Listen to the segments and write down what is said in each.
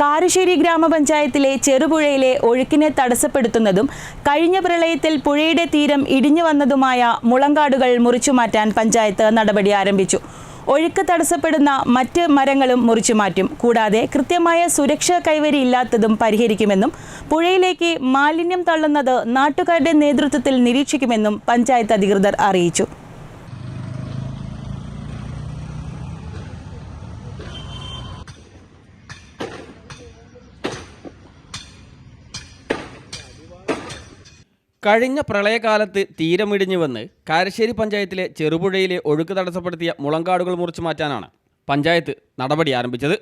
കാരശ്ശേരി ഗ്രാമപഞ്ചായത്തിലെ ചെറുപുഴയിലെ ഒഴുക്കിനെ തടസ്സപ്പെടുത്തുന്നതും കഴിഞ്ഞ പ്രളയത്തിൽ പുഴയുടെ തീരം ഇടിഞ്ഞു വന്നതുമായ മുളങ്കാടുകൾ മുറിച്ചുമാറ്റാൻ പഞ്ചായത്ത് നടപടി ആരംഭിച്ചു. ഒഴുക്ക് തടസ്സപ്പെടുന്ന മറ്റ് മരങ്ങളും മുറിച്ചുമാറ്റും. കൂടാതെ കൃത്യമായ സുരക്ഷാ കൈവരി ഇല്ലാത്തതും പരിഹരിക്കുമെന്നും പുഴയിലേക്ക് മാലിന്യം തള്ളുന്നത് നാട്ടുകാരുടെ നേതൃത്വത്തിൽ നിരീക്ഷിക്കുമെന്നും പഞ്ചായത്ത് അധികൃതർ അറിയിച്ചു. കഴിഞ്ഞ പ്രളയകാലത്ത് തീരമിടിഞ്ഞുവന്ന് കാരശ്ശേരി പഞ്ചായത്തിലെ ചെറുപുഴയിലെ ഒഴുക്ക് തടസ്സപ്പെടുത്തിയ മുളങ്കാടുകൾ മുറിച്ചു മാറ്റാനാണ് പഞ്ചായത്ത് നടപടി ആരംഭിച്ചത്.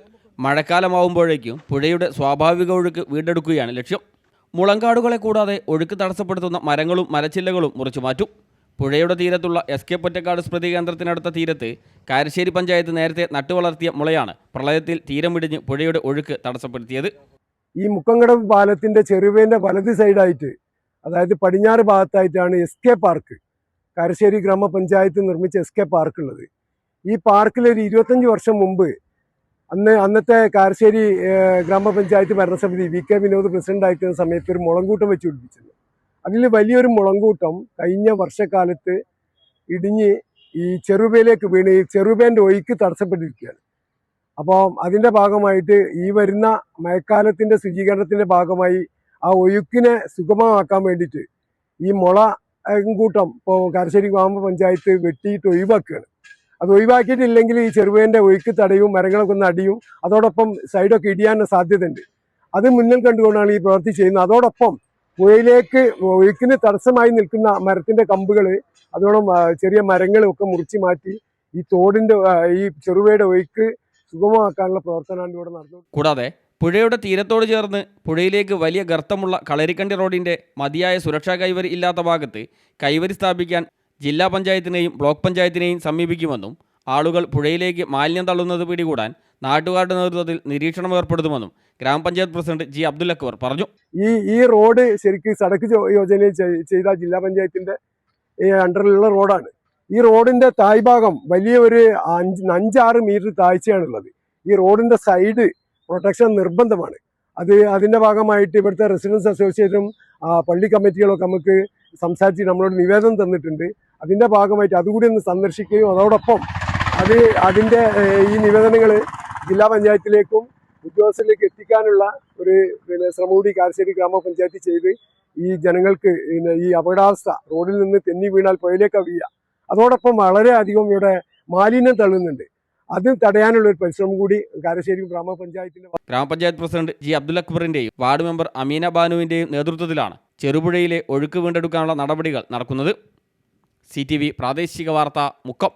മഴക്കാലമാവുമ്പോഴേക്കും പുഴയുടെ സ്വാഭാവിക ഒഴുക്ക് വീണ്ടെടുക്കുകയാണ് ലക്ഷ്യം. മുളങ്കാടുകളെ കൂടാതെ ഒഴുക്ക് തടസ്സപ്പെടുത്തുന്ന മരങ്ങളും മരച്ചില്ലകളും മുറിച്ചു മാറ്റും. പുഴയുടെ തീരത്തുള്ള SK പൊറ്റക്കാട് സ്മൃതി കേന്ദ്രത്തിനടുത്ത തീരത്ത് കാരശ്ശേരി പഞ്ചായത്ത് നേരത്തെ നട്ടുവളർത്തിയ മുളയാണ് പ്രളയത്തിൽ തീരമിടിഞ്ഞ് പുഴയുടെ ഒഴുക്ക് തടസ്സപ്പെടുത്തിയത്. ഈ മുക്കങ്കടവ് പാലത്തിൻ്റെ ചെറുവേൻ്റെ വലത് സൈഡായിട്ട്, അതായത് പടിഞ്ഞാറ് ഭാഗത്തായിട്ടാണ് SK പാർക്ക്, കാരശ്ശേരി ഗ്രാമപഞ്ചായത്ത് നിർമ്മിച്ച SK പാർക്ക് ഉള്ളത്. ഈ പാർക്കിൽ ഒരു 25 വർഷം മുമ്പ് അന്നത്തെ കാരശ്ശേരി ഗ്രാമപഞ്ചായത്ത് ഭരണസമിതി VK വിനോദ് പ്രസിഡൻ്റായിരിക്കുന്ന സമയത്ത് ഒരു മുളങ്കൂട്ടം വെച്ച് പിടിപ്പിച്ചിരുന്നു. അതിൽ വലിയൊരു മുളങ്കൂട്ടം കഴിഞ്ഞ വർഷക്കാലത്ത് ഇടിഞ്ഞ് ഈ ചെറുപേലേക്ക് വീണ് ഈ ചെറുപേൻ്റെ ഒഴുക്ക് തടസ്സപ്പെട്ടിരിക്കുകയാണ്. അപ്പോൾ അതിൻ്റെ ഭാഗമായിട്ട് ഈ വരുന്ന മഴക്കാലത്തിൻ്റെ ശുചീകരണത്തിൻ്റെ ഭാഗമായി ആ ഒഴുക്കിനെ സുഗമമാക്കാൻ വേണ്ടിയിട്ട് ഈ മുളങ്കൂട്ടം ഇപ്പോൾ കാരശ്ശേരി ഗ്രാമപഞ്ചായത്ത് വെട്ടിയിട്ട് ഒഴിവാക്കുകയാണ്. അത് ഒഴിവാക്കിയിട്ടില്ലെങ്കിൽ ഈ ചെറുപേൻ്റെ ഒഴുക്ക് തടയും, മരങ്ങളൊക്കെ ഒന്ന് അടിയും, അതോടൊപ്പം സൈഡൊക്കെ ഇടിയാൻ സാധ്യതയുണ്ട്. അത് മുന്നിൽ കണ്ടുകൊണ്ടാണ് ഈ പ്രവൃത്തി ചെയ്യുന്നത്. അതോടൊപ്പം പുഴയിലേക്ക് ഒഴുക്കിന് തടസ്സമായി നിൽക്കുന്ന മരത്തിൻ്റെ കമ്പുകൾ, അതോടൊപ്പം ചെറിയ മരങ്ങളും ഒക്കെ മുറിച്ച് മാറ്റി ഈ തോടിൻ്റെ ഈ ചെറുപുഴയുടെ ഒഴുക്ക് സുഗമമാക്കാനുള്ള പ്രവർത്തനമാണ് ഇവിടെ നടന്നത്. കൂടാതെ പുഴയുടെ തീരത്തോട് ചേർന്ന് പുഴയിലേക്ക് വലിയ ഗർത്തമുള്ള കളരിക്കണ്ടി റോഡിൻ്റെ മതിയായ സുരക്ഷാ കൈവരി ഇല്ലാത്ത ഭാഗത്ത് കൈവരി സ്ഥാപിക്കാൻ ജില്ലാ പഞ്ചായത്തിനെയും ബ്ലോക്ക് പഞ്ചായത്തിനെയും സമീപിക്കുമെന്നും ആളുകൾ പുഴയിലേക്ക് മാലിന്യം തള്ളുന്നത് പിടികൂടാൻ നാട്ടുകാരുടെ നേതൃത്വത്തിൽ നിരീക്ഷണം ഏർപ്പെടുത്തുമെന്നും ഗ്രാമപഞ്ചായത്ത് പ്രസിഡന്റ് G. അബ്ദുൽ അക്ബർ പറഞ്ഞു. ഈ റോഡ് ശരിക്കും സടക്ക് യോജനയിൽ ചെയ്ത ജില്ലാ പഞ്ചായത്തിൻ്റെ അണ്ടറിലുള്ള റോഡാണ്. ഈ റോഡിൻ്റെ താഴ്ഭാഗം വലിയ ഒരു 5-6 മീറ്റർ താഴ്ചയാണുള്ളത്. ഈ റോഡിൻ്റെ സൈഡ് പ്രൊട്ടക്ഷൻ നിർബന്ധമാണ്. അതിൻ്റെ ഭാഗമായിട്ട് ഇവിടുത്തെ റെസിഡൻസ് അസോസിയേഷനും പള്ളി കമ്മിറ്റികളൊക്കെ നമുക്ക് സംസാരിച്ച് നമ്മളോട് നിവേദനം തന്നിട്ടുണ്ട്. അതിൻ്റെ ഭാഗമായിട്ട് അതുകൂടി ഒന്ന് സന്ദർശിക്കുകയും അതോടൊപ്പം അതിൻ്റെ ഈ നിവേദനങ്ങൾ ജില്ലാ പഞ്ചായത്തിലേക്കും ഉദ്യോഗസ്ഥരിലേക്ക് എത്തിക്കാനുള്ള ഒരു ശ്രമം കൂടി കാരശ്ശേരി ഗ്രാമപഞ്ചായത്ത് ചെയ്ത് ഈ ജനങ്ങൾക്ക് ഈ അപകടാവസ്ഥ, റോഡിൽ നിന്ന് തെന്നി വീണാൽ പുഴയിലേക്ക് വീഴുക, അതോടൊപ്പം വളരെയധികം ഇവിടെ മാലിന്യം തള്ളുന്നുണ്ട്, അത് തടയാനുള്ള ഒരു പരിശ്രമം കൂടി കാരശ്ശേരി ഗ്രാമപഞ്ചായത്ത് പ്രസിഡന്റ് G. അബ്ദുൽ അക്ബറിന്റെയും വാർഡ് മെമ്പർ അമീന ബാനുവിന്റെയും നേതൃത്വത്തിലാണ് ചെറുപുഴയിലെ ഒഴുക്ക് വീണ്ടെടുക്കാനുള്ള നടപടികൾ നടക്കുന്നത്. CTV പ്രാദേശിക വാർത്ത, മുക്കം.